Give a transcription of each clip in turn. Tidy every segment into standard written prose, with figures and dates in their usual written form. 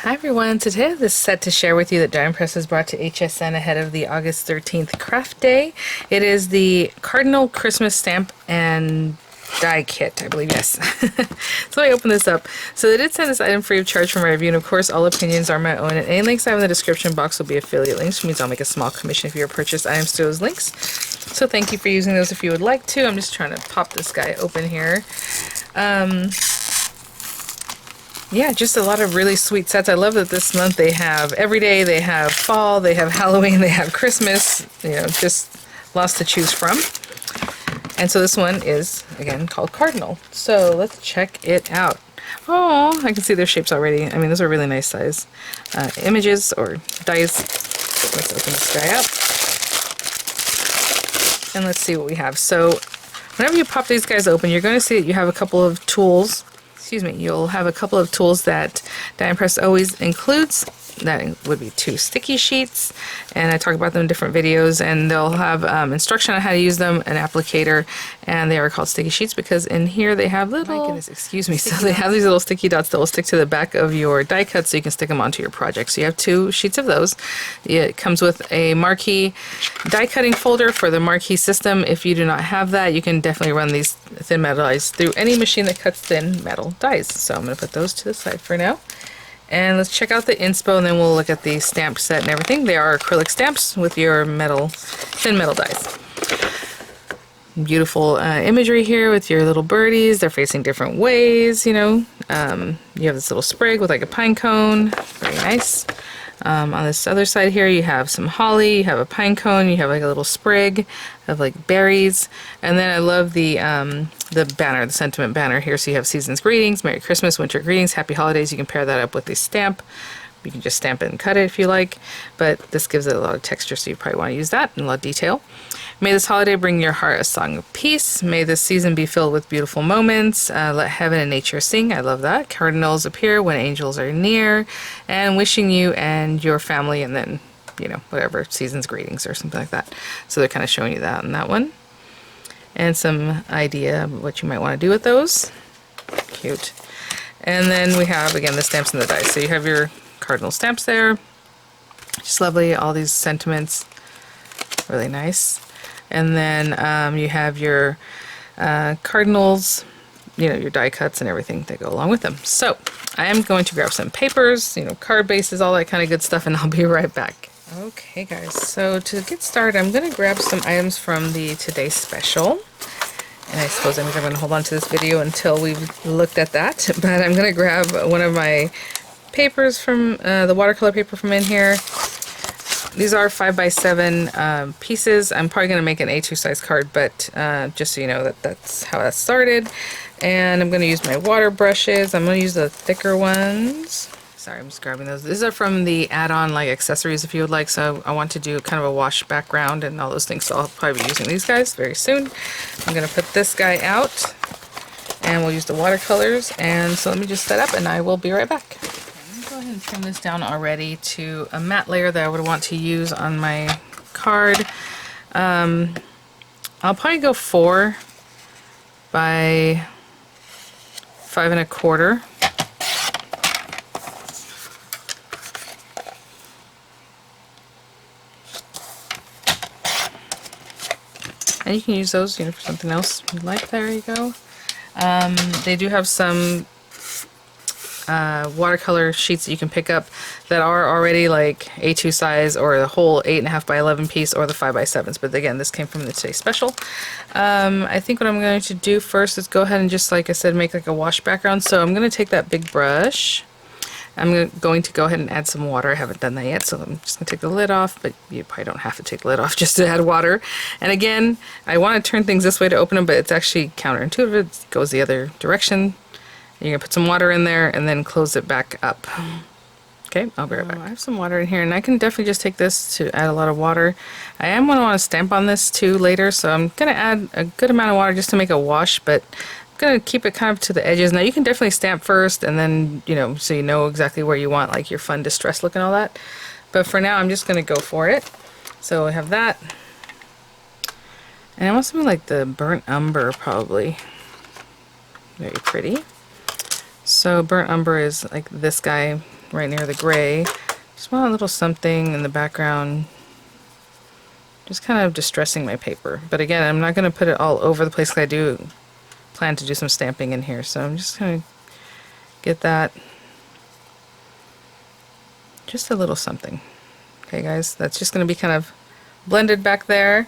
Hi everyone, so today I have this set to share with you that Die Press has brought to HSN ahead of the August 13th craft day. It is the Cardinal Christmas stamp and die kit, I believe, yes. So I open this up. So they did send this item free of charge for my review, and of course all opinions are my own, and any links I have in the description box will be affiliate links, which means I'll make a small commission if you purchase items through those links. So thank you for using those if you would like to. I'm just trying to pop this guy open here. Yeah, just a lot of really sweet sets. I love that this month they have every day, they have fall, they have Halloween, they have Christmas, you know, just lots to choose from. And so this one is, again, called Cardinal. So let's check it out. Oh, I can see their shapes already. I mean, those are really nice size images or dies. Let's open this guy up. And let's see what we have. So whenever you pop these guys open, you're going to see that you have a couple of tools. You'll have a couple of tools that Die Press always includes. That would be 2 sticky sheets, and I talk about them in different videos, and they'll have instruction on how to use them, an applicator, and they are called sticky sheets because in here they have little, my goodness, excuse me, so they have these little sticky dots that will stick to the back of your die cut so you can stick them onto your project. So you have 2 sheets of those. It comes with a marquee die cutting folder for the marquee system. If you do not have that, you can definitely run these thin metal dies through any machine that cuts thin metal dies. So I'm going to put those to the side for now. And let's check out the inspo, and then we'll look at the stamp set and everything. They are acrylic stamps with your metal, thin metal dies. Beautiful imagery here with your little birdies. They're facing different ways, you know. You have this little sprig with like a pine cone. Very nice. On this other side here, you have some holly, you have a pine cone, you have like a little sprig of like berries, and then I love the banner, the sentiment banner here. So you have season's greetings, Merry Christmas, winter greetings, Happy Holidays. You can pair that up with the stamp. You can just stamp it and cut it if you like, but this gives it a lot of texture, so you probably want to use that and a lot of detail. May this holiday bring your heart a song of peace. May this season be filled with beautiful moments. Let heaven and nature sing. I love that. Cardinals appear when angels are near. And wishing you and your family, and then, you know, whatever, season's greetings or something like that. So they're kind of showing you that in that one. And some idea of what you might want to do with those. Cute. And then we have, again, the stamps and the dice. So you have your Cardinal stamps there. Just lovely. All these sentiments. Really nice. And then you have your Cardinals, you know, your die cuts and everything that go along with them. So I am going to grab some papers, you know, card bases, all that kind of good stuff, and I'll be right back. Okay guys, so to get started, I'm going to grab some items from the Today Special. And I suppose I'm going to hold on to this video until we've looked at that. But I'm going to grab one of my papers from the watercolor paper from in here. These are 5x7 pieces. I'm probably going to make an A2 size card, but just so you know that's how that started. And I'm going to use my water brushes. I'm going to use the thicker ones. Sorry, I'm just grabbing those. These are from the add-on like accessories if you would like. So I want to do kind of a wash background and all those things. So I'll probably be using these guys very soon. I'm going to put this guy out and we'll use the watercolors. And so let me just set up and I will be right back. Go ahead and trim this down already to a matte layer that I would want to use on my card. I'll probably go 4 by 5 1/4. And you can use those, you know, for something else you like. There you go. They do have some watercolor sheets that you can pick up that are already like A2 size, or the whole 8.5 by 11 piece, or the 5x7s. But again, this came from the Today Special. I think what I'm going to do first is go ahead and just, like I said, make like a wash background. So I'm going to take that big brush. I'm going to go ahead and add some water. I haven't done that yet, so I'm just going to take the lid off, but you probably don't have to take the lid off just to add water. And again, I want to turn things this way to open them, but it's actually counterintuitive. It goes the other direction. You're going to put some water in there and then close it back up. Okay, I'll be right back. I have some water in here, and I can definitely just take this to add a lot of water. I am going to want to stamp on this too later, so I'm going to add a good amount of water just to make a wash, but I'm going to keep it kind of to the edges. Now you can definitely stamp first and then, you know, so you know exactly where you want like your fun distress look and all that. But for now, I'm just going to go for it. So I have that. And I want something like the burnt umber probably. Very pretty. So burnt umber is like this guy right near the gray. Just want a little something in the background, just kind of distressing my paper. But again, I'm not going to put it all over the place, because I do plan to do some stamping in here. So I'm just going to get that, just a little something. Okay guys, that's just going to be kind of blended back there.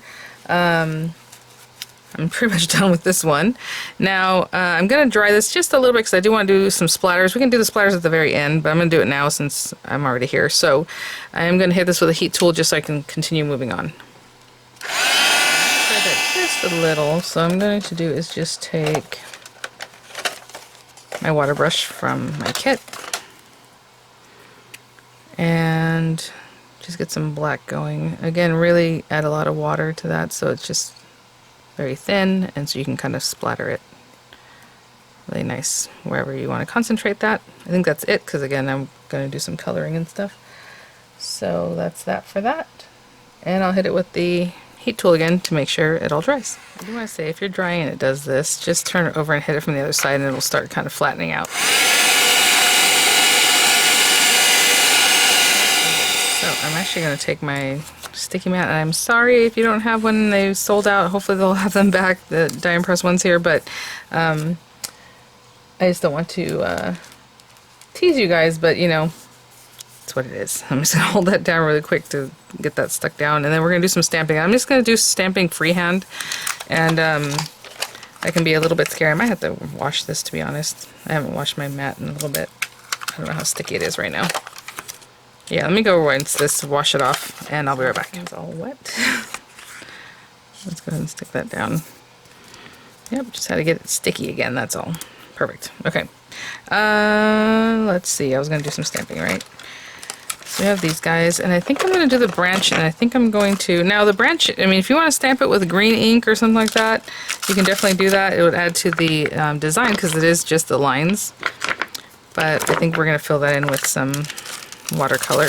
I'm pretty much done with this one. Now I'm going to dry this just a little bit, because I do want to do some splatters. We can do the splatters at the very end, but I'm going to do it now since I'm already here. So I am going to hit this with a heat tool just so I can continue moving on. Try that just a little. So I'm going to do is just take my water brush from my kit and just get some black going. Again, really add a lot of water to that so it's just very thin, and so you can kind of splatter it really nice wherever you want to concentrate that. I think that's it, because again, I'm going to do some coloring and stuff. So that's that for that. And I'll hit it with the heat tool again to make sure it all dries. I do want to say, if you're drying and it does this, just turn it over and hit it from the other side and it'll start kind of flattening out. So I'm actually going to take my sticky mat, and I'm sorry if you don't have one. They sold out. Hopefully they'll have them back, the die and press ones here, but I just don't want to tease you guys, but you know, it's what it is. I'm just going to hold that down really quick to get that stuck down, and then we're going to do some stamping. I'm just going to do stamping freehand, and that can be a little bit scary. I might have to wash this, to be honest. I haven't washed my mat in a little bit. I don't know how sticky it is right now. Yeah, let me go rinse this, wash it off, and I'll be right back. It's all wet. Let's go ahead and stick that down. Yep, just had to get it sticky again, that's all. Perfect. Okay. Let's see, I was going to do some stamping, right? So we have these guys, and I think I'm going to do the branch, and I think I'm going to... Now the branch, I mean, if you want to stamp it with green ink or something like that, you can definitely do that. It would add to the design, because it is just the lines. But I think we're going to fill that in with some watercolor.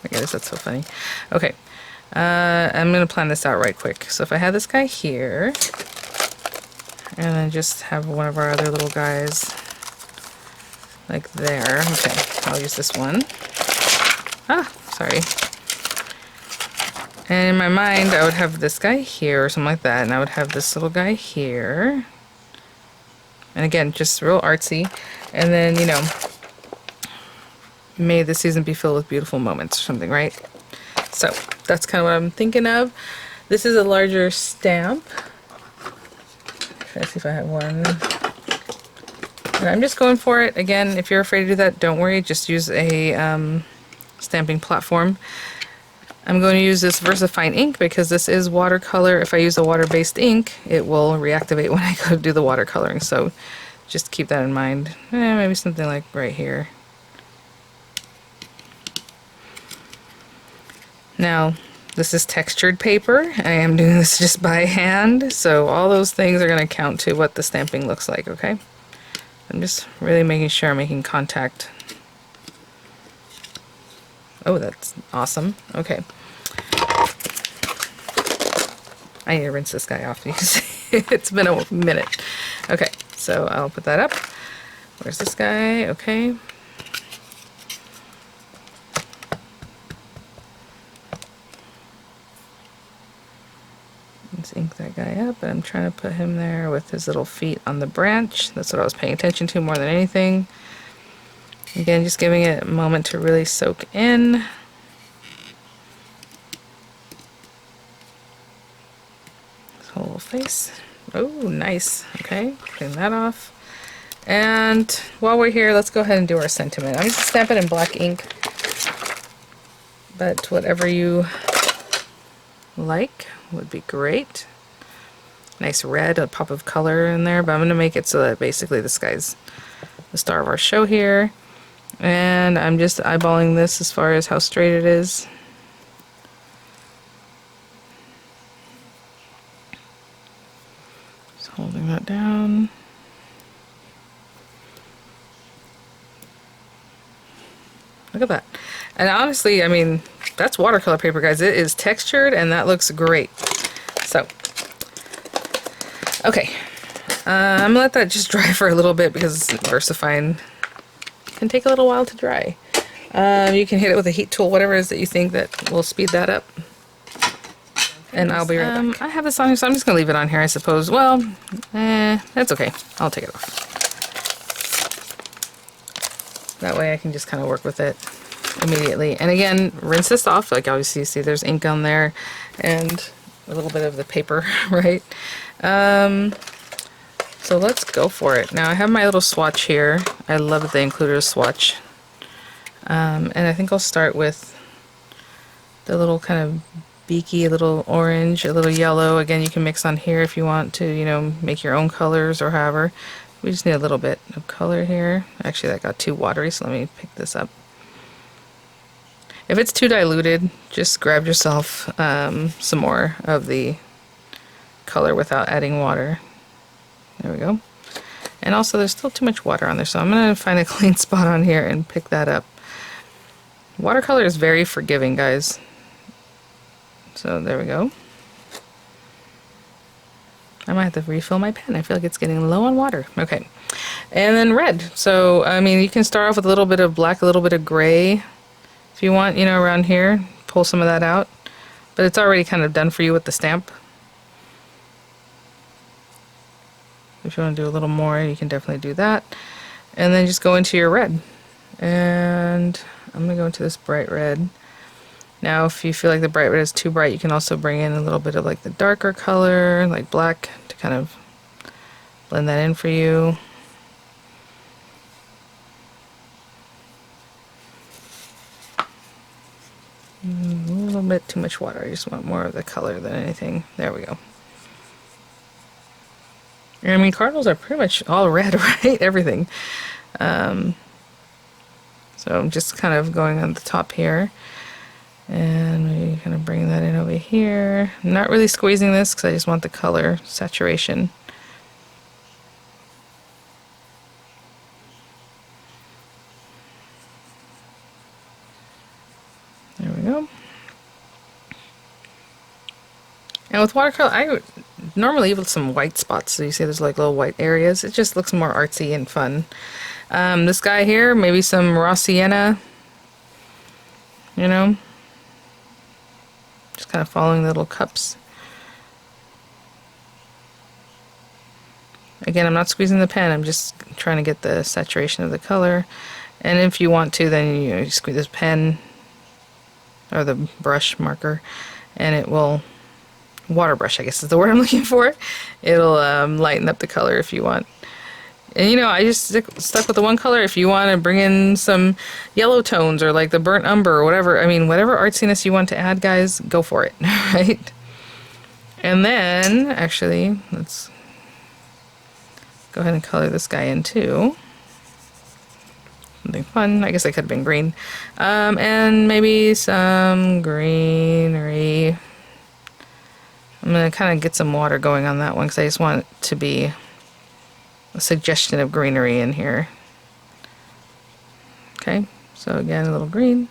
I guess that's so funny. Okay, I'm going to plan this out right quick. So if I had this guy here, and then just have one of our other little guys like there. Okay, I'll use this one. Ah, sorry. And in my mind, I would have this guy here or something like that, and I would have this little guy here. And again, just real artsy. And then, you know, may the season be filled with beautiful moments or something, right? So that's kind of what I'm thinking of. This is a larger stamp. Try to see if I have one. And I'm just going for it. Again, if you're afraid to do that, don't worry. Just use a stamping platform. I'm going to use this VersaFine ink because this is watercolor. If I use a water-based ink, it will reactivate when I go do the watercoloring. So just keep that in mind. Maybe something like right here. Now, this is textured paper. I am doing this just by hand, so all those things are going to count to what the stamping looks like, okay? I'm just really making sure I'm making contact. Oh, that's awesome. Okay. I need to rinse this guy off because it's been a minute. Okay, so I'll put that up. Where's this guy? Okay. Let's ink that guy up, and I'm trying to put him there with his little feet on the branch. That's what I was paying attention to more than anything. Again, just giving it a moment to really soak in. His whole little face. Oh, nice. Okay, clean that off. And while we're here, let's go ahead and do our sentiment. I'm just going to stamp it in black ink, but whatever you like would be great. Nice red, a pop of color in there, but I'm going to make it so that basically this guy's the star of our show here. And I'm just eyeballing this as far as how straight it is. Just holding that down. Look at that. And honestly, I mean, that's watercolor paper, guys. It is textured, and that looks great. So, okay. I'm gonna let that just dry for a little bit because VersaFine can take a little while to dry. You can hit it with a heat tool, whatever it is that you think that will speed that up. And I'll be right back. I have this on here, so I'm just going to leave it on here, I suppose. Well, that's okay. I'll take it off. That way I can just kind of work with it immediately. And again, rinse this off. Like obviously you see there's ink on there and a little bit of the paper, right? So let's go for it. Now I have my little swatch here. I love that they included a swatch. And I think I'll start with the little kind of beaky, a little orange, a little yellow. Again, you can mix on here if you want to, you know, make your own colors or however. We just need a little bit of color here. Actually, that got too watery, so let me pick this up. If it's too diluted, just grab yourself some more of the color without adding water. There we go. And also, there's still too much water on there, so I'm going to find a clean spot on here and pick that up. Watercolor is very forgiving, guys. So there we go. I might have to refill my pen. I feel like it's getting low on water. Okay. And then red. So, I mean, you can start off with a little bit of black, a little bit of gray. If you want, you know, around here, pull some of that out. But it's already kind of done for you with the stamp. If you want to do a little more, you can definitely do that. And then just go into your red. And I'm going to go into this bright red. Now, if you feel like the bright red is too bright, you can also bring in a little bit of like the darker color, like black, to kind of blend that in for you. A little bit too much water. I just want more of the color than anything. There we go. I mean, cardinals are pretty much all red, right? Everything. So I'm just kind of going on the top here. And maybe kind of bring that in over here. I'm not really squeezing this because I just want the color saturation. There we go. And with watercolor, I would normally leave some white spots. So you see there's like little white areas. It just looks more artsy and fun. This guy here, maybe some raw sienna, you know. Just kind of following the little cups. Again, I'm not squeezing the pen, I'm just trying to get the saturation of the color. And if you want to, then you squeeze this pen or the brush marker and it will, water brush I guess is the word I'm looking for. It'll lighten up the color if you want. And you know, I just stuck with the one color. If you want to bring in some yellow tones or like the burnt umber or whatever, I mean, whatever artsiness you want to add, guys, go for it, right? And then, actually, let's go ahead and color this guy in too. Something fun. I guess I could have been green. And maybe some greenery. I'm going to kind of get some water going on that one because I just want it to be a suggestion of greenery in here. Okay, so again, a little green,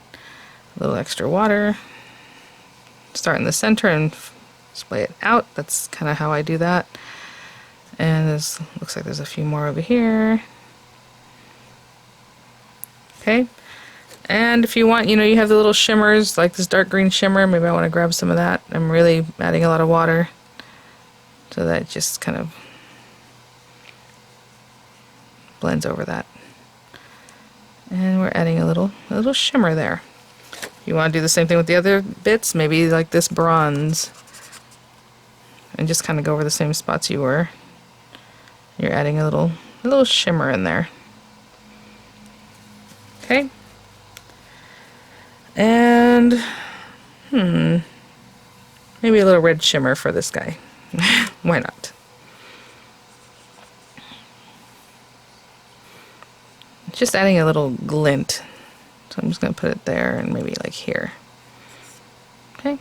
a little extra water. Start in the center and splay it out. That's kind of how I do that. And this looks like there's a few more over here. Okay, and if you want, you know, you have the little shimmers, like this dark green shimmer. Maybe I want to grab some of that. I'm really adding a lot of water, so that just kind of blends over that. And we're adding a little shimmer there. You want to do the same thing with the other bits, maybe like this bronze, and just kind of go over the same spots you were. You're adding a little shimmer in there. Okay. And maybe a little red shimmer for this guy. Why not? Just adding a little glint. So I'm just going to put it there and maybe like here. Okay.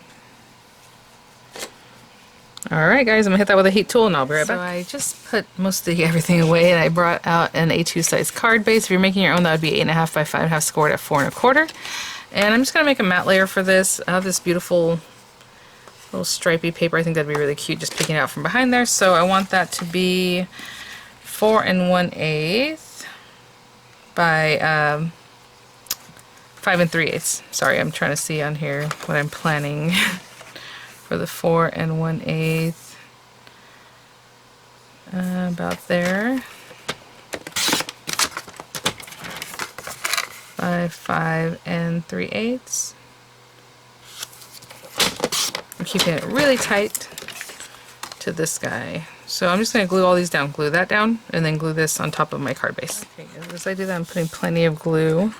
Alright guys, I'm going to hit that with a heat tool and I'll be right back. So I just put mostly everything away and I brought out an A2 size card base. If you're making your own, that would be 8.5 by 5.5, scored at 4 1/4. And I'm just going to make a matte layer for this. I have this beautiful little stripy paper. I think that'd be really cute just picking it out from behind there. So I want that to be 4 1/8 by 5 3/8. Sorry, I'm trying to see on here what I'm planning for the 4 1/8. About there. 5 3/8. I'm keeping it really tight to this guy. So I'm just going to glue all these down. Glue that down, and then glue this on top of my card base. Okay, as I do that, I'm putting plenty of glue.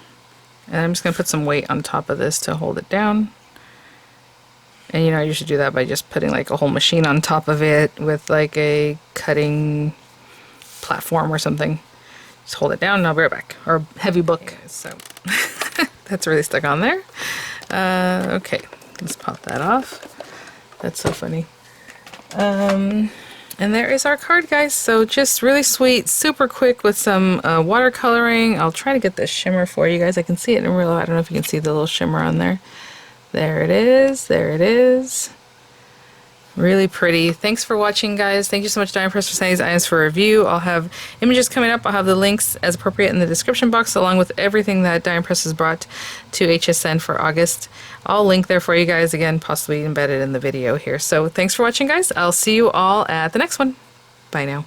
And I'm just going to put some weight on top of this to hold it down. And you know, you should do that by just putting like a whole machine on top of it with like a cutting platform or something. Just hold it down and I'll be right back. Or a heavy book. Okay, so that's really stuck on there. Okay, let's pop that off. That's so funny. And there is our card, guys. So just really sweet, super quick with some watercoloring. I'll try to get this shimmer for you guys. I can see it in real life. I don't know if you can see the little shimmer on there. There it is. There it is. Really pretty. Thanks for watching, guys. Thank you so much, Diamond Press, for sending these items for review. I'll have images coming up. I'll have the links as appropriate in the description box, along with everything that Diamond Press has brought to HSN for August. I'll link there for you guys, again, possibly embedded in the video here. So thanks for watching, guys. I'll see you all at the next one. Bye now.